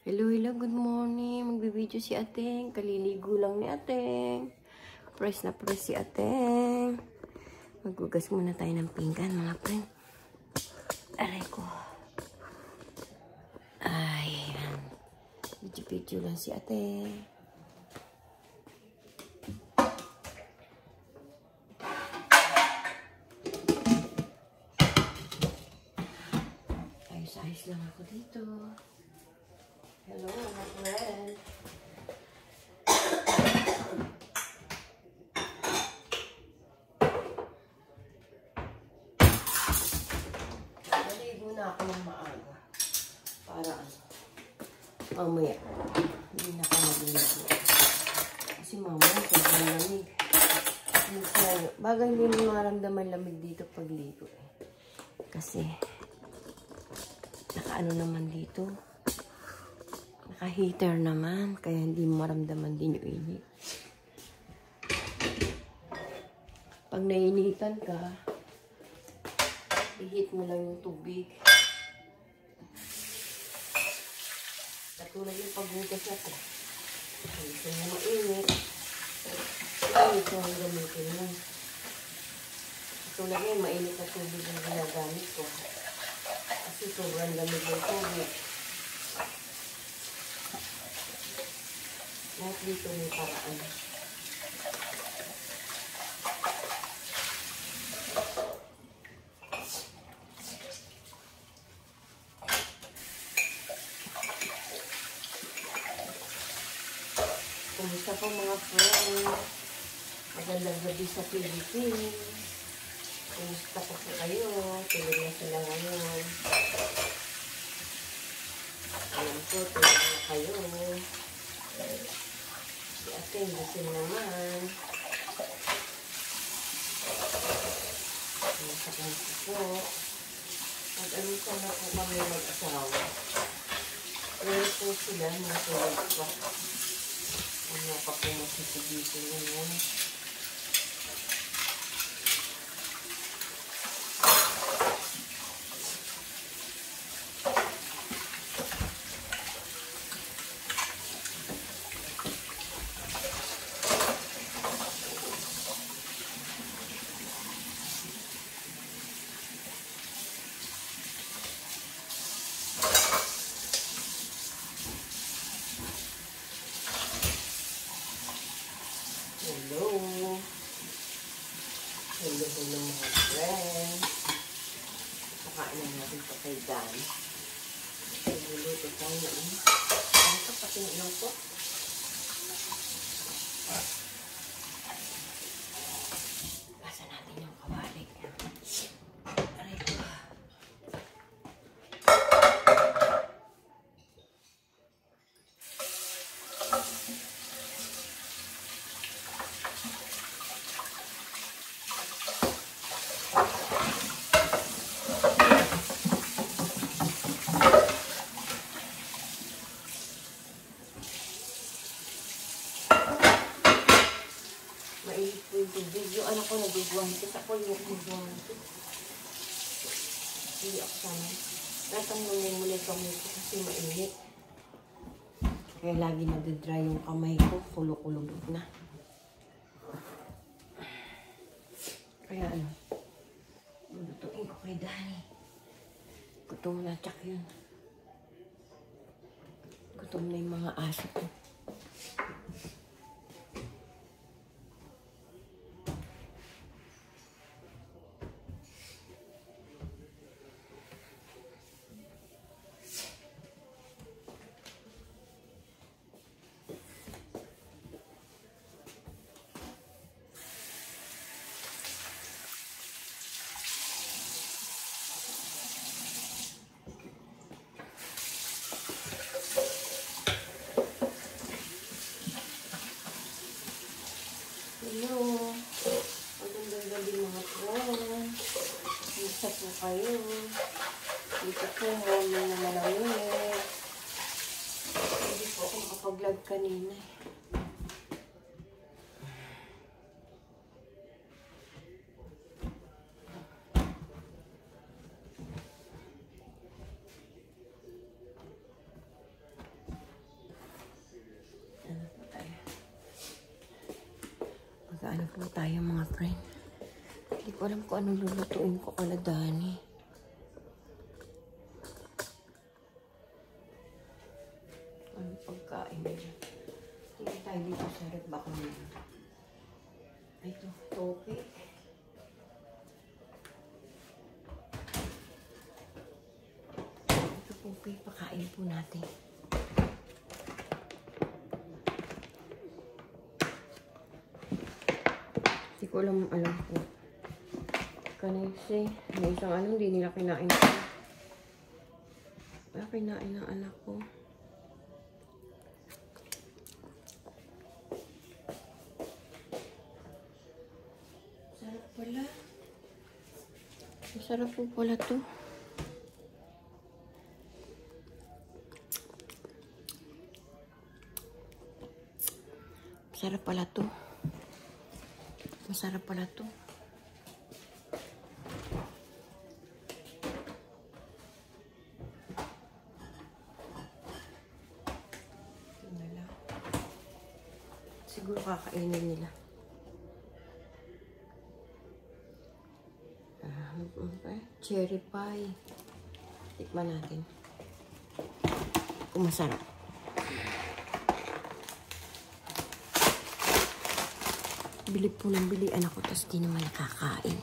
Hello, good morning. Magbibideo si Ateng. Kaliligo lang ni Ateng. Press na press si Ateng. Maghugas muna tayo ng pinggan, mga friend. Aray ko. Ay, video lang si Ateng. Ayos-ayos lang ako dito. Hello, my friend. Naligo na ako ng maaga. Para mamaya, hindi na ako naligo. Kasi mamaya, sobrang lamig. Bagay hindi mo maramdaman lamig dito pag ligo. Kasi, nakaano naman dito. Naka-heater naman, kaya hindi maramdaman din yung init. Pag nainitan ka, i-heat mo lang yung tubig. Katulad yung paghugas natin. Gusto mo mainit. Mainit mo ang gamitin mo. Katulad yung mainit na tubig yung ginagamit ko. Kasi sobrang lamig ng tubig. Lahat dito may paraan. Kumusta po mga friends? Magandang gabi sa Philippines. Kumusta po kayo? Tulog na sila ngayon. Alam ko, tulog na kayo. Si Ateng, gising naman. Masakang po. Mag-alusan na po kami mag-asawa. Pero po sila, matulog pa. Ano pa po masisigitin naman. Hello mga friends. Pakain na natin pa kay Dan. Nagluluto tayo na. Ano ka pati ng po? Basa natin yung kawali. Aray ko. Mainit po yung tubig. Yung anak ko nagugwantes. Ako yung nagugwantes. Hindi ako sana. Natanggalin mo na yung kamay ko kasi mainit. Kaya lagi nagdadry yung kamay ko. Kulog-kulog na. Kaya ano. Lutuin ko kay Dani. Gutom na tsak yun. Gutom na yung mga aso ko. Hello. Magandang gabi mga friends. Isa po kayo. Dito po, home na malamig. Hindi po ako makapag-vlog kanina. Kakaano po tayo mga friend. Hindi ko alam kung anong lulutuin ko kala Dani. Ano pagkain niya? Tingin tayo dito sa rep. Baka meron. Ito, tope. Ito tope, pakain po natin. Hindi ko alam po. Kasi may isang hindi nila kinain ko. Wala kinain ng anak ko. Sarap pala. Masarap po pala to. Masarap pala to. Masarap pala to. Siguro kakainin nila. Okay. Cherry pie. Tikman natin. Kung masarap. Bili po ng bili anak ko, tapos di naman nakakain.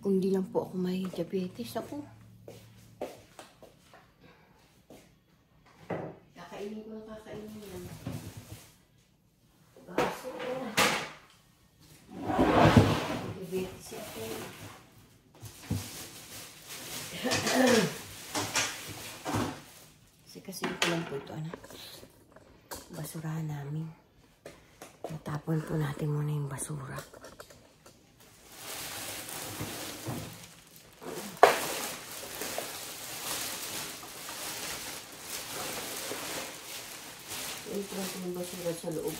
Kung di lang po ako may diabetes ako. Kakainin ko lang kakainin yan. Baso ko. Diabetes ako. Kasi ko lang po ito, anak. Basurahan namin. Natapon po natin muna yung basura. Ito natin yung basura sa loob.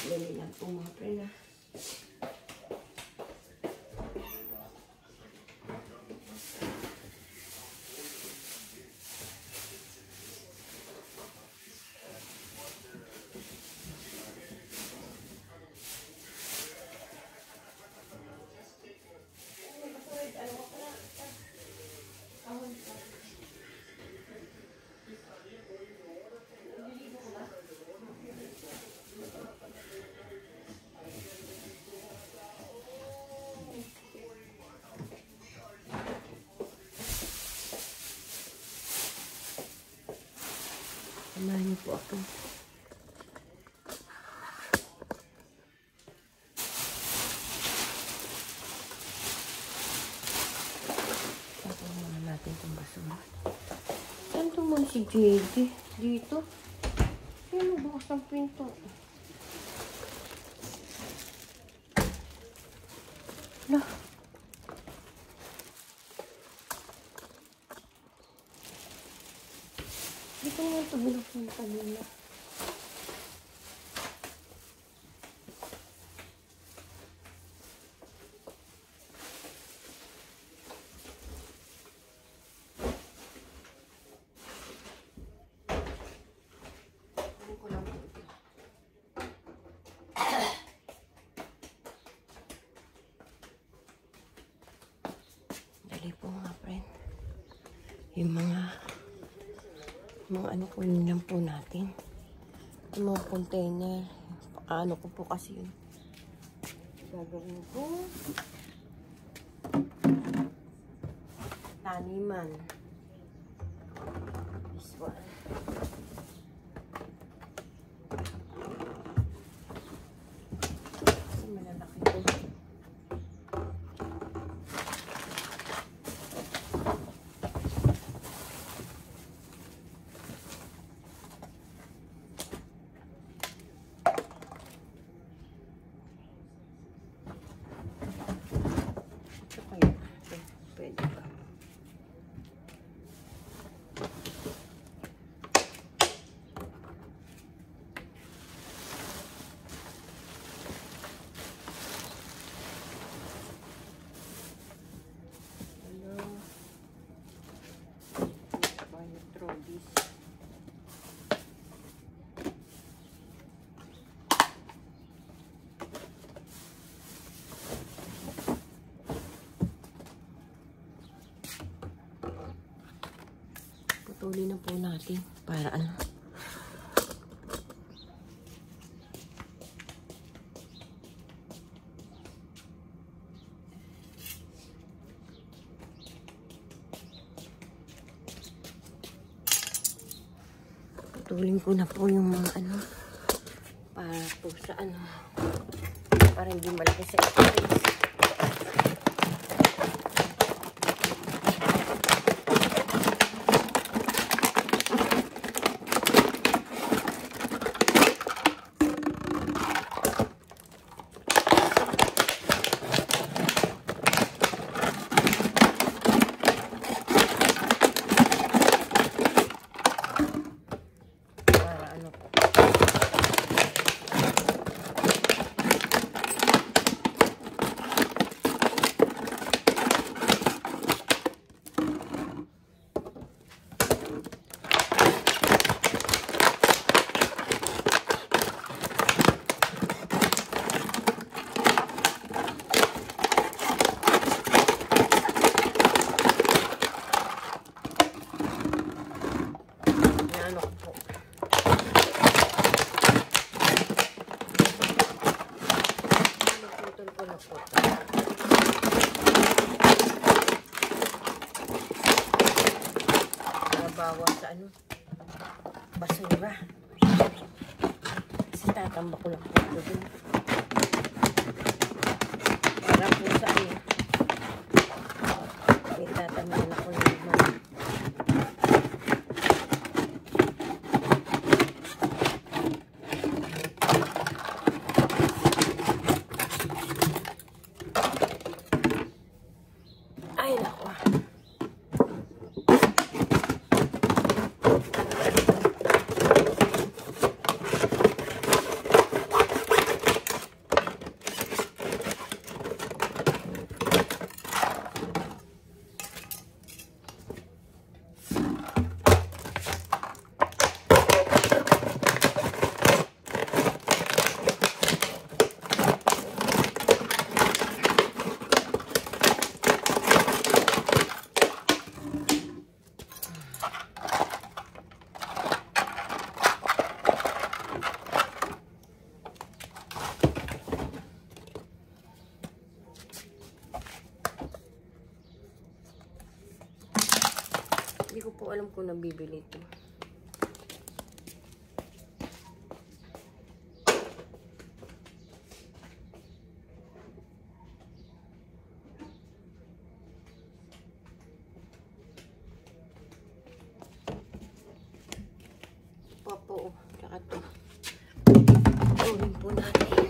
Dali lang po mga prena. Samahan niyo po ako. Tapos natin itong basura. Saan tumun si JD? Dito? Sino bukas ng pinto? Lah. Hindi ko naman ito binuksan kanina. Dali po mga friend. Yung mga ano kunin lang po natin. Yung mga container. Ano ko po kasi yun. Gagawin ko. Taniman. This one. Kasi malalaki po. Putulin na po natin para ano. Putulin ko na po yung mga ano para po sa ano para hindi malaki sa space. Bawas sa ano basura kasi tatambak ko lang po dun para po sa ano itatamaan ako ng mga ay naku. Hindi ko po alam kung nabibili ito. Papo, tsaka ito. Tuloy po natin.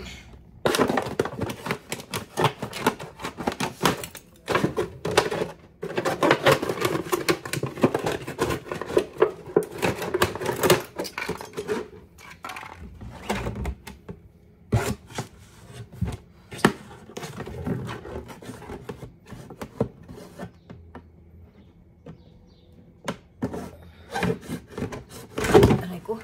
Aray ko.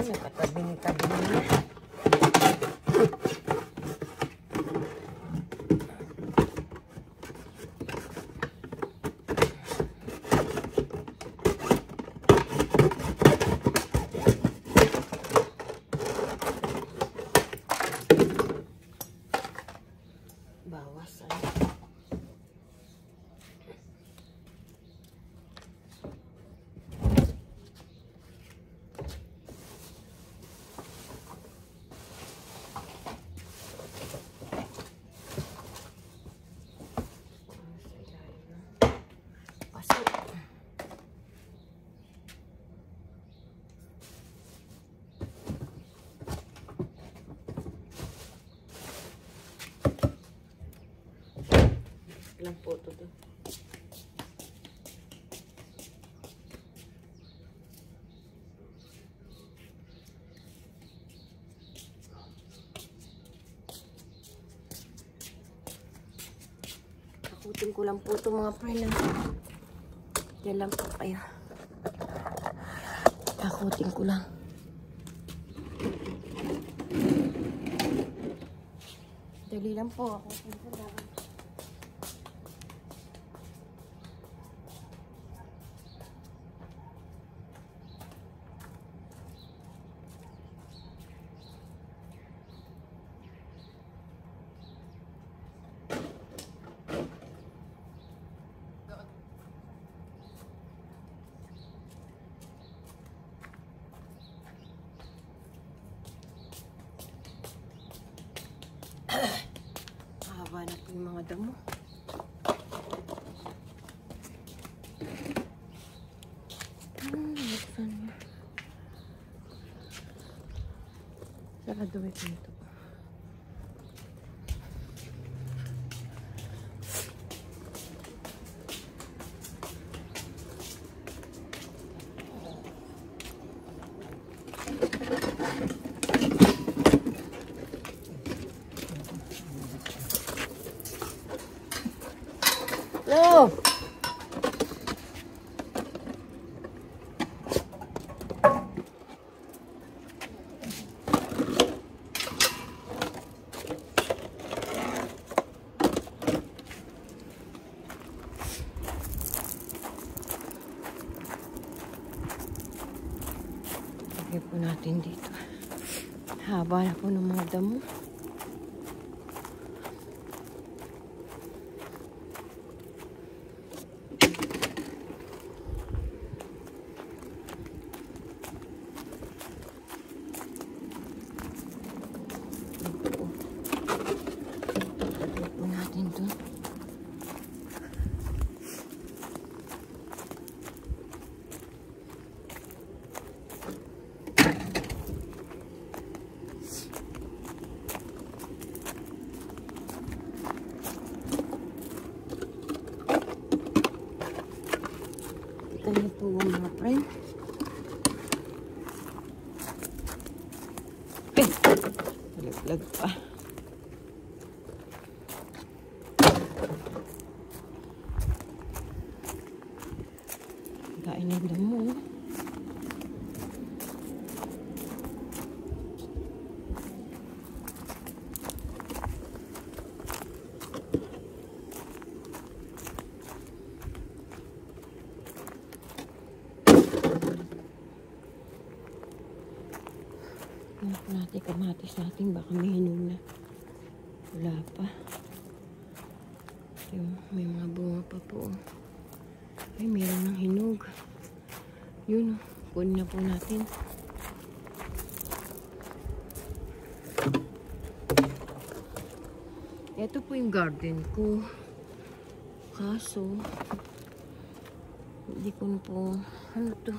Nakatabi-tabi niya. Bawasan. Ilang photo to. Takutin ko lang po ito mga friend. Yan lang po kayo. Takutin ko lang. Dali lang po ako. Haba na po yung mga damo. Buksan niya. Sarado ito nito. No! Lagay po natin dito. Haba na po ng mga damo. Ito na po mga friend. Laglag pa. Kain ng damo. Hanap natin kamatis natin. Baka may hinog na. Wala pa. May mga bunga pa po. Ay, meron ng hinog. Yun. Kunin na po natin. Ito po yung garden ko. Kaso, hindi ko na po, ano to?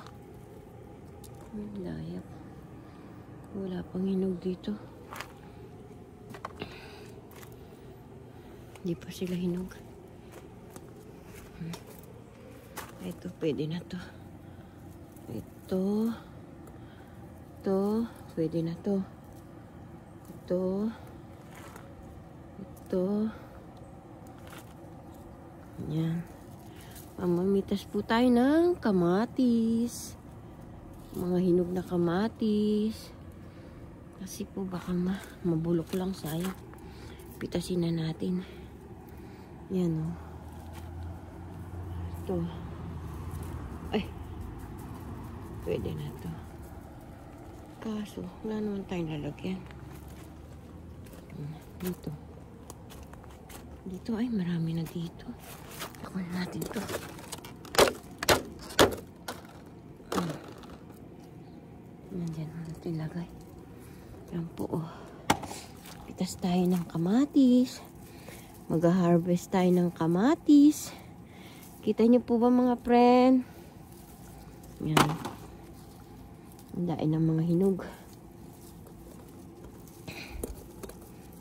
Layap. Wala pang hinog dito. Hindi pa sila hinog. Ito, pwede na to. Ito. Pwede na to. Ito. Yan. Mamamitas po tayo ng kamatis. Mga hinog na kamatis. Kasi po baka mabulok lang, sayang. Pitasin na natin. Yan o. Ito. Ay. Pwede na to. Kaso, wala naman tayong lalagyan. Dito. Dito ay marami na dito. Takpan natin to. Nandiyan natin ilagay. Yan po oh. Pitas tayo ng kamatis. Mag-harvest tayo ng kamatis. Kita niyo po ba mga friend? Yan. Ang daing ng mga hinog.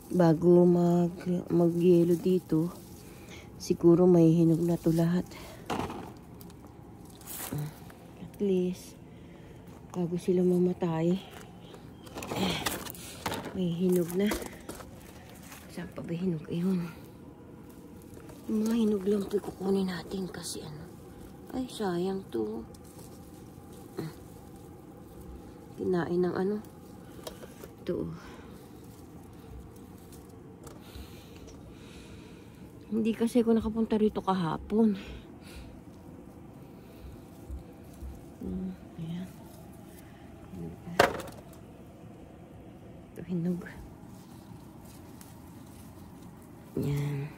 Bago mag-yelo dito, Siguro may hinog na to lahat. At least, bago sila mamatay, may hinog na. Saan pa ba hinog? Ayun. Yung mga hinog lang po kukunin natin kasi ano. Ay, sayang to. Kinain ng ano. Ito. Hindi kasi ako nakapunta rito kahapon. Ayan. Ito hinog. Ayan.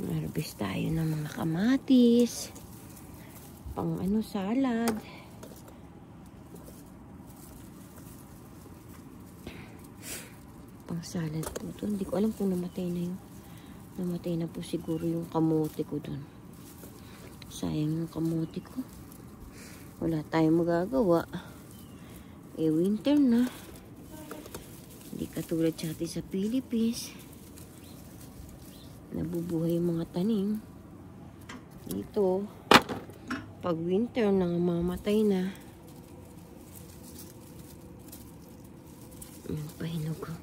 Harvest tayo ng mga kamatis. Pang ano, salad. Pang salad po ito. Hindi ko alam kung namatay na yun. Namatay na po siguro yung kamote ko dun. Sayang yung kamote ko. Wala tayong magagawa. Eh, winter na. Hindi katulad sa atin sa Philippines. Nabubuhay yung mga tanim. Dito, pag winter na, mamatay na. Ayan, pahinog ko.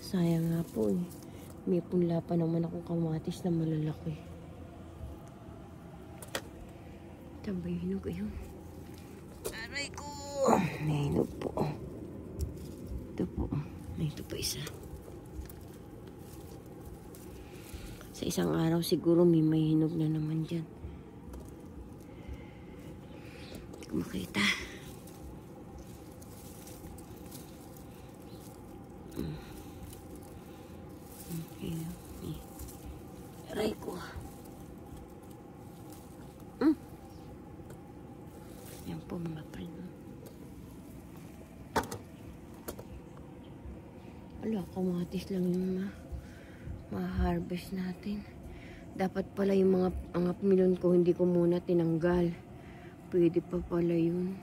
Sayang nga po eh. May punla pa naman akong kamatis na malalaki. Tambay hinog ayun. Aray ko! May hinog po. Ito po. May ito pa isa. Sa isang araw siguro may hinog na naman dyan. Hindi ko makita. Aray ko. Yan po mga friend. Wala, kamatis lang yung ma-harvest natin. Dapat pala yung mga melon ko hindi ko muna tinanggal. Pwede pa pala yun.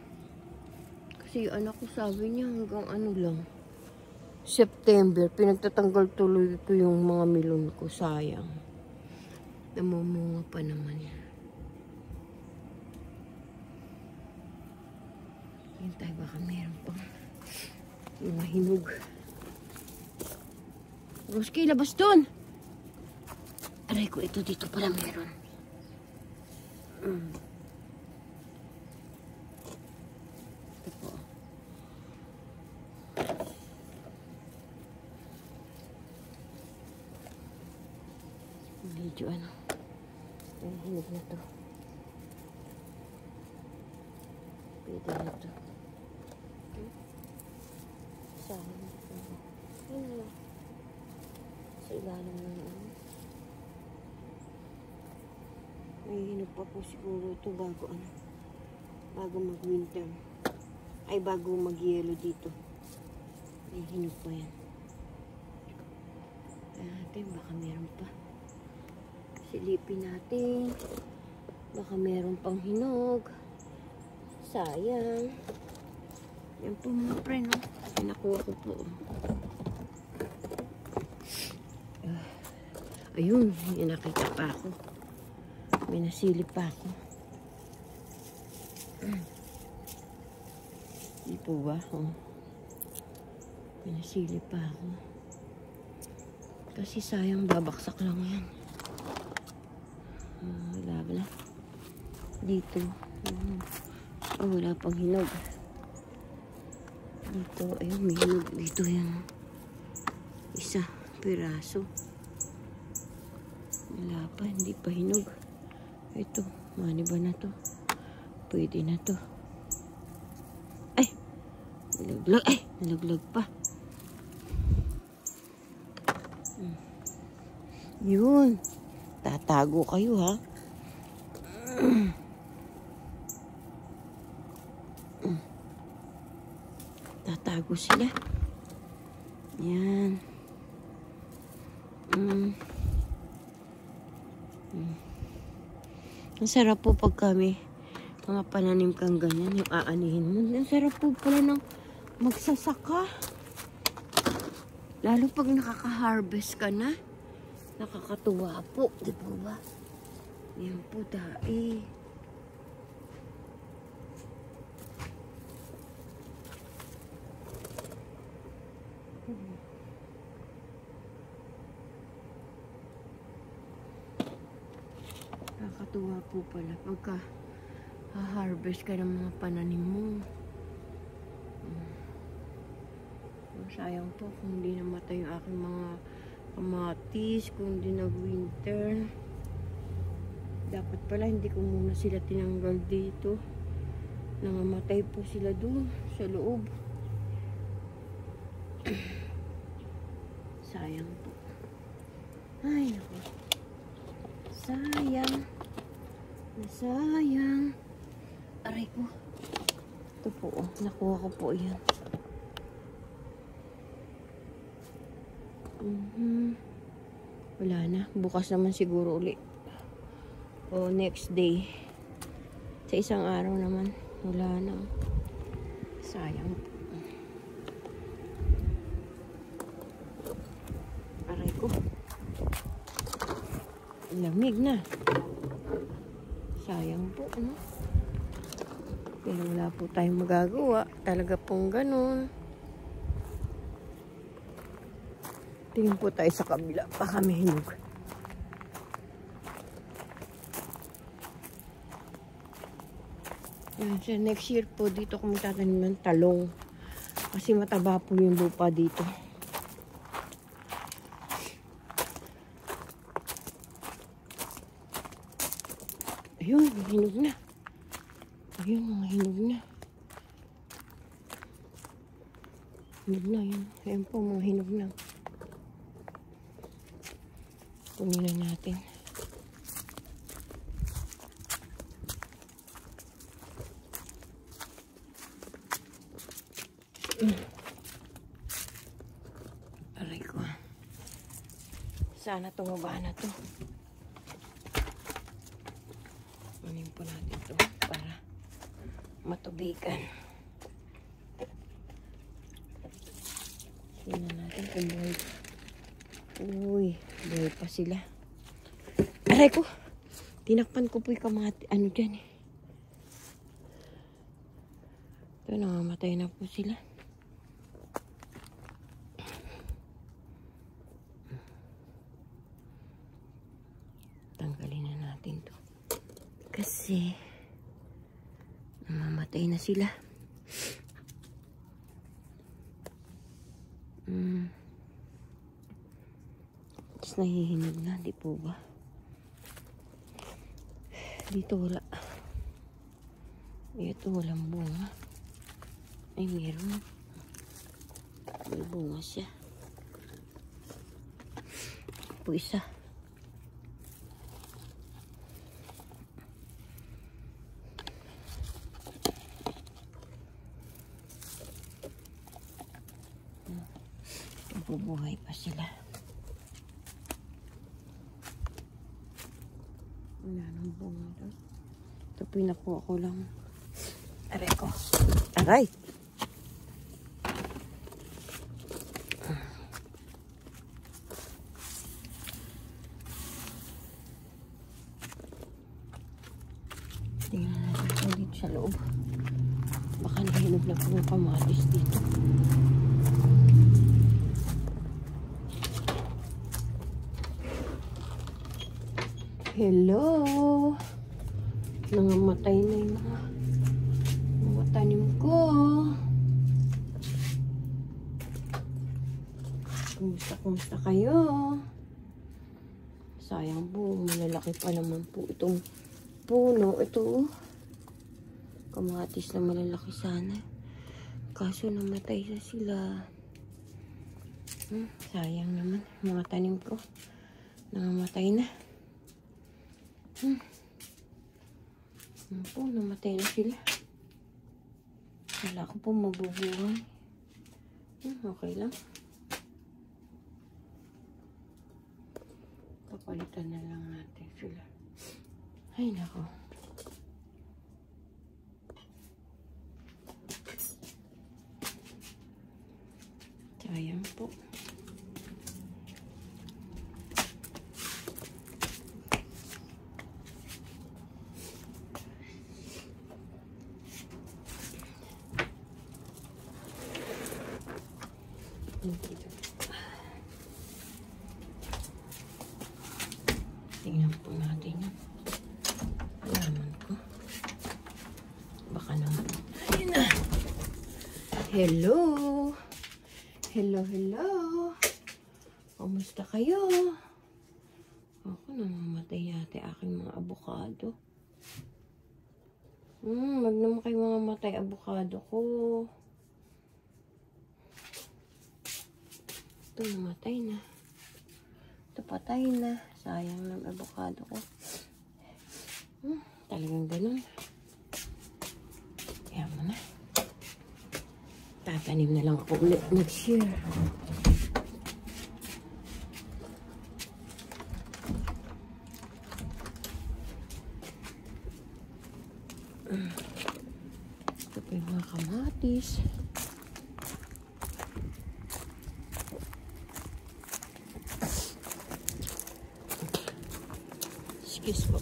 Kasi yung anak ko sabi niya hanggang ano lang. September, pinagtatanggal tuloy ko yung mga melon ko. Sayang. Namumunga pa naman yan. Yan tayo, baka meron pang mga hinog. Roski, labas dun! Aray ko, ito dito pala meron. Ito po. Medyo ano. Ay, hinog na to. Pwede na to. Saan? Ayun. Sa ilalim ng ano. May hinog pa po siguro ito bago ano. Bago mag-winter. Ay, bago mag-yellow dito. May hinog pa yan. Natin, baka meron pa. Silipin natin. Baka meron pang hinog. Sayang. Yan po mga friend, no? Pinakuha ko po. Ayun, may nakita pa ako. May nasilip pa ako. Di po ba? Oh. May nasilip pa ako. Kasi sayang, babaksak lang yan. Wala. Dito. Oh, wala pang hinog. Dito, ayun, may hinog. Dito yan. Isa, piraso. Wala pa, hindi pa hinog. Ito, mani ba na to? Pwede na to. Ay! Nalaglag. Ay! Nalaglag pa. Yun. Tatago kayo, ha? Tatago sila. Yan. Ang sarap po pag kami mga pananim kang ganyan, yung aanihin mo. Ang sarap po pala ng magsasaka. Lalo pag nakaka-harvest ka na. Nakakatuwa po. Di po ba? Yan po dai. Nakakatuwa po pala pagka ha-harvest ka ng mga pananim mo. Sayang po kung hindi namatay yung aking mga kamatis, kung hindi nag-winter. Dapat pala hindi ko muna sila tinanggal dito. Nangamatay po sila doon sa loob. Sayang po. Ay, naku. Sayang. Sayang. Aray ko. Ito po, oh. Nakuha ko po yan. Wala na. Bukas naman siguro ulit. O next day. Sa isang araw naman. Wala na. Sayang. Aray ko. Lamig na. Sayang po. Ano? Pero wala po tayong magagawa. Talaga pong ganun. Tingin po tayo sa kabila. Baka may hinog. So next year po dito kung magtatanim ng talong. Kasi mataba po yung lupa dito. Ayun, hinog na. Ayun, mga hinog na. Hinog na yun. Ayun po, mga hinog na. Kunin na natin. Aray ko. Sana tumaba na to. Kunin po natin to para matubigan. Tingnan natin kung buhay. Uy, buhay pa sila. Aray ko! Tinakpan ko po yung kamati. Ano dyan eh. Ito, nangamatay na po sila. Tanggalin na natin to. Kasi namamatay na sila. Tapos nahihinog na, di po ba? Dito wala. Ito walang bunga. Ay, meron. May bunga siya. Po isa. Bubuhay pa sila. Wala nang bunga doon. Ito pinakuha ko lang. Aray ko. Aray! Tingnan natin ito dito sa loob. Baka nahinog na po yung kamatis dito. Hello! Nangamatay na yung mga tanim ko. Kumusta kayo? Sayang po, malalaki pa naman po itong puno. Ito, kamatis na malalaki sana. Kaso namatay na sila. Sayang naman, mga tanim ko. Nangamatay na. Po, namatay na sila. Wala ko po mabubuhay. Okay lang. Papalitan na lang natin sila. Ay, nako. Sayang po. Tingnan po natin yun. Alaman ko. Baka naman. Ayun na. Hello. Hello. Kumusta kayo? Ako namamatay yate aking mga abukado. Wag naman kayo mamamatay abukado ko. Ito namatay na. Ito patay na. Sayang ng avocado ko. Talagang ganun. Kaya mo na. Tatanim na lang ako ulit next year. Ito pa yung mga kamatis. Excuse po.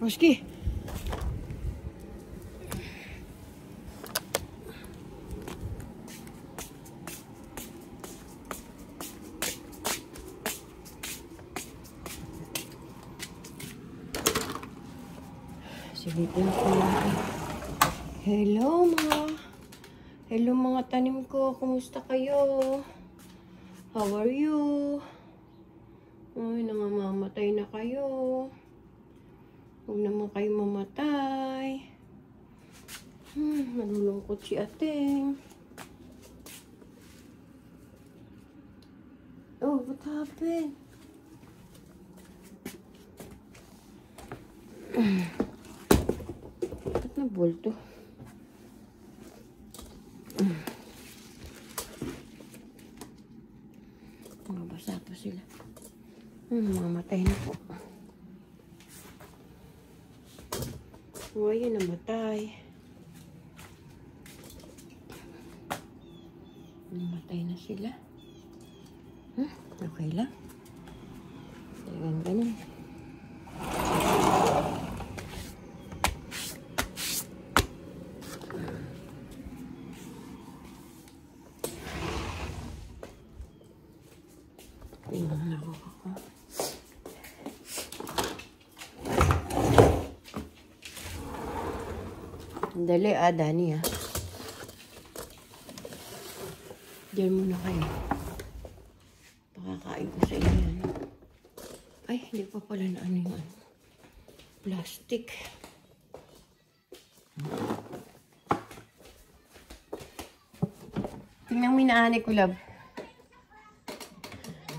Roski! Silipin ko natin. Hello mga tanim ko. Kumusta kayo? How are you? Ay, nangamamatay na kayo. Huwag naman kayo mamatay. Malulungkot si Ating. Oh, what happened? Ba't nabulto? Mabasa pa sila. Mamatay na po. Oh, ayun, namatay. Namatay na sila. Okay lang. Talagang ganun. Tingnan ako. Dali Dani Diyan muna kayo. Pakakain ko sa inyo. Ay, hindi pa pala na ano yun. Plastic. Tingnan mo inaani ko, love.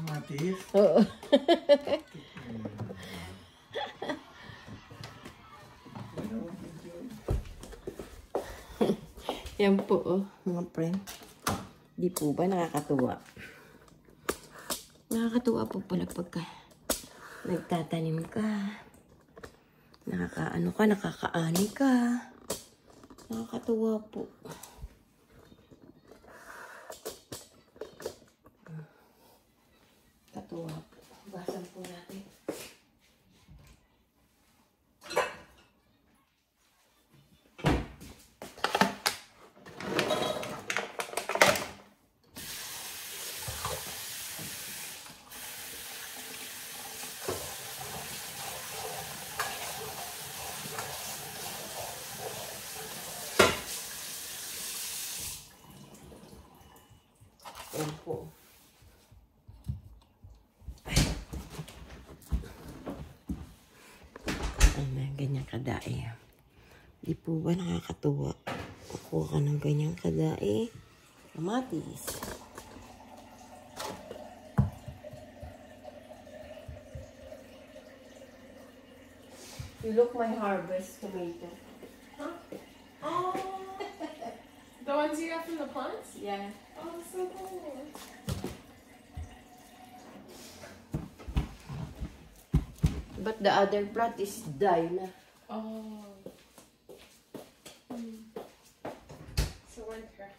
Matis? Oo. Yan po, mga friend. Di po ba nakakatuwa? Nakakatuwa po pala pagka nagtatanim ka. Nakakaano ka, nakakaani ka. Nakakatuwa po. Katuwa po. Basan po natin. Ayan po. Ayan, ganyan kadae. Di po ba nakakatuwa? Kukuha ka ng ganyang kadae. Kamatis. You look my harvest tomato. Huh? Oh, the ones you got from the plants? Yeah. Oh, so cool. But the other plant is die na. Oh. So winter.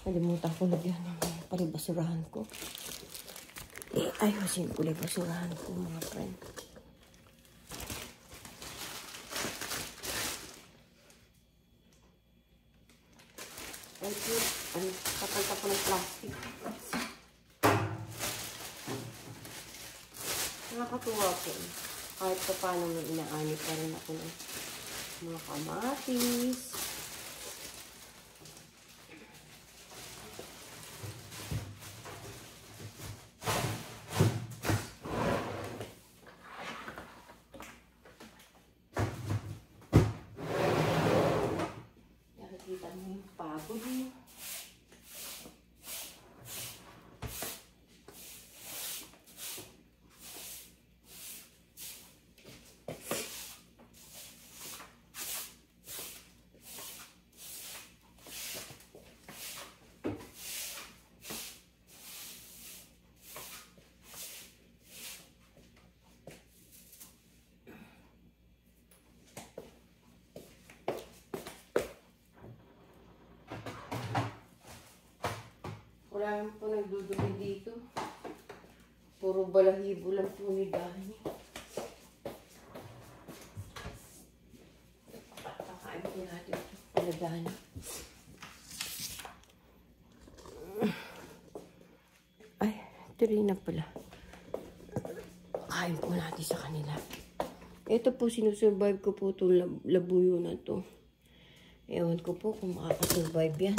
Nalimutan ko lagyan ng palibasurahan ko. Ayusin ko basurahan ko mga friend. Papalta ko ng plastic. Nakakatuwa po. Kahit pa paano may inaani pa rin ako ng mga kamatis. Nakikita mo yung pagod mo. Wala naman po nagdudumi dito. Puro balahibo lang po ni Dani. Kakain po natin ito. Wala Dani. Ay, ito rin na pala. Kain po natin sa kanila. Ito po, sinusurvive ko po itong labuyo na to. Ewan ko po kung makakasurvive yan.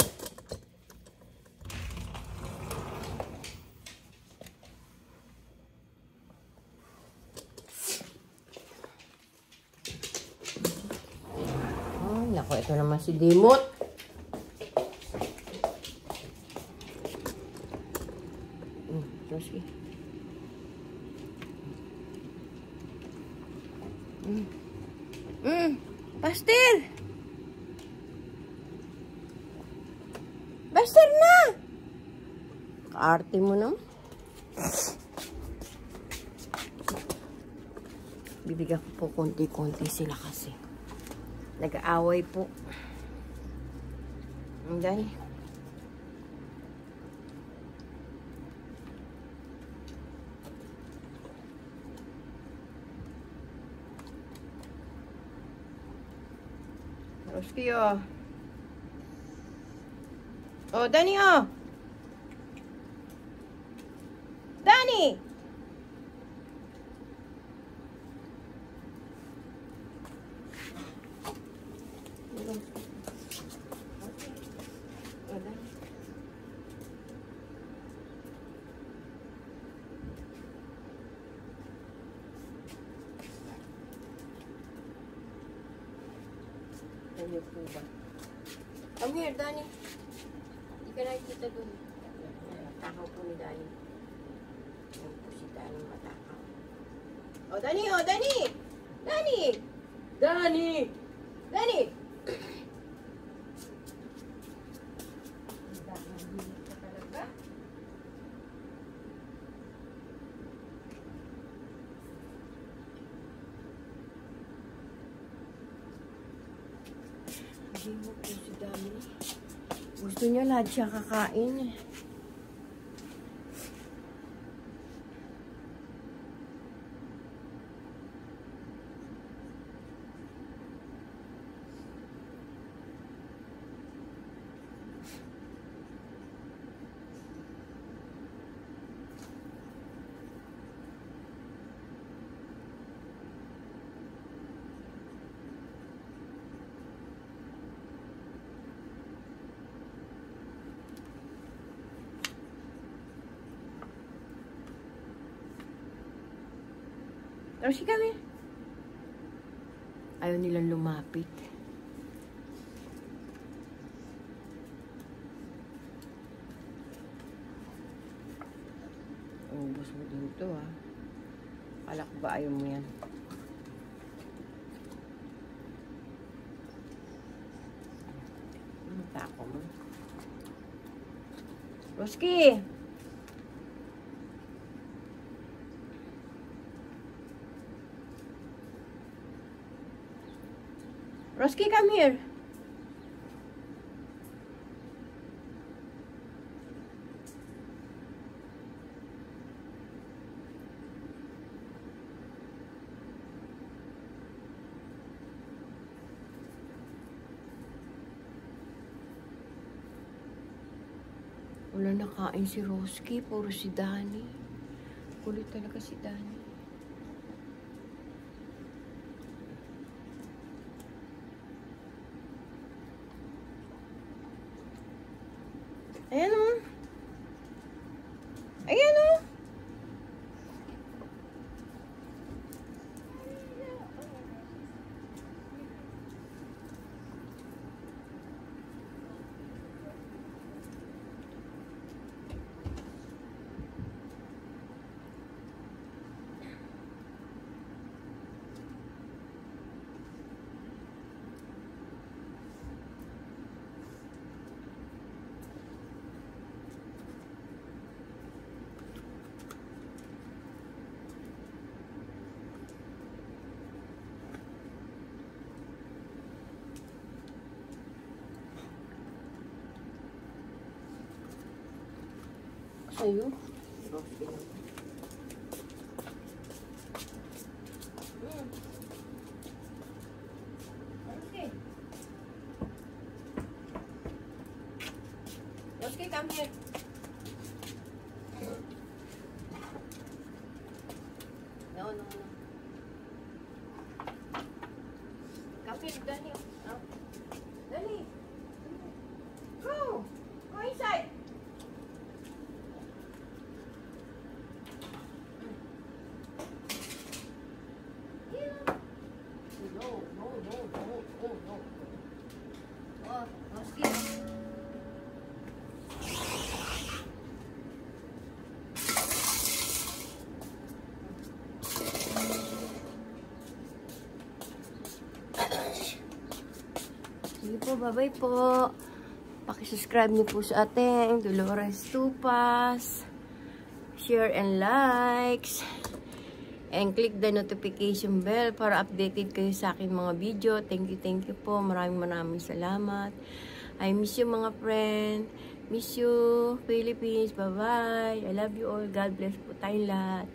Nako, ito naman si Dimot. Rosie. Pastel! Pastel na! Kaarte mo na. Bibigyan ko po konti-konti sila kasi. Nag-aaway po. Ang dahil. Roski, oh. Oh, Dani, oh. Dani! Come here, Dani. Hindi ka nakikita doon. Takaw po ni Dani. Ayan po si Dani matakaw. Oh, Dani! Oh, Dani! Dani! Dani! Dani! Hindi mo po si Dani. Gusto niya lahat siya kakain. Rosie, kami. Ayaw nilang lumapit. Ubus mo din ito, ha. Alak ba ayaw mo yan? Ano tako mo? Roski! Roski, come here. Wala nakain si Roski. Puro si Danny. Kulit talaga si Danny. Ayan o. Ayan o. Sa'yo? Roski lang. Roski. Roski, come here. No. Come here, Danny. No. Danny. Go. Go inside. No. Oh, Roski. Sige po, bye-bye po. Pakisubscribe niyo po sa ating Dolores Tupas. Share and likes. And click the notification bell para updated kayo sa aking mga video. Thank you po. Maraming salamat. I miss you mga friend. Miss you, Philippines. Bye-bye. I love you all. God bless po tayong lahat.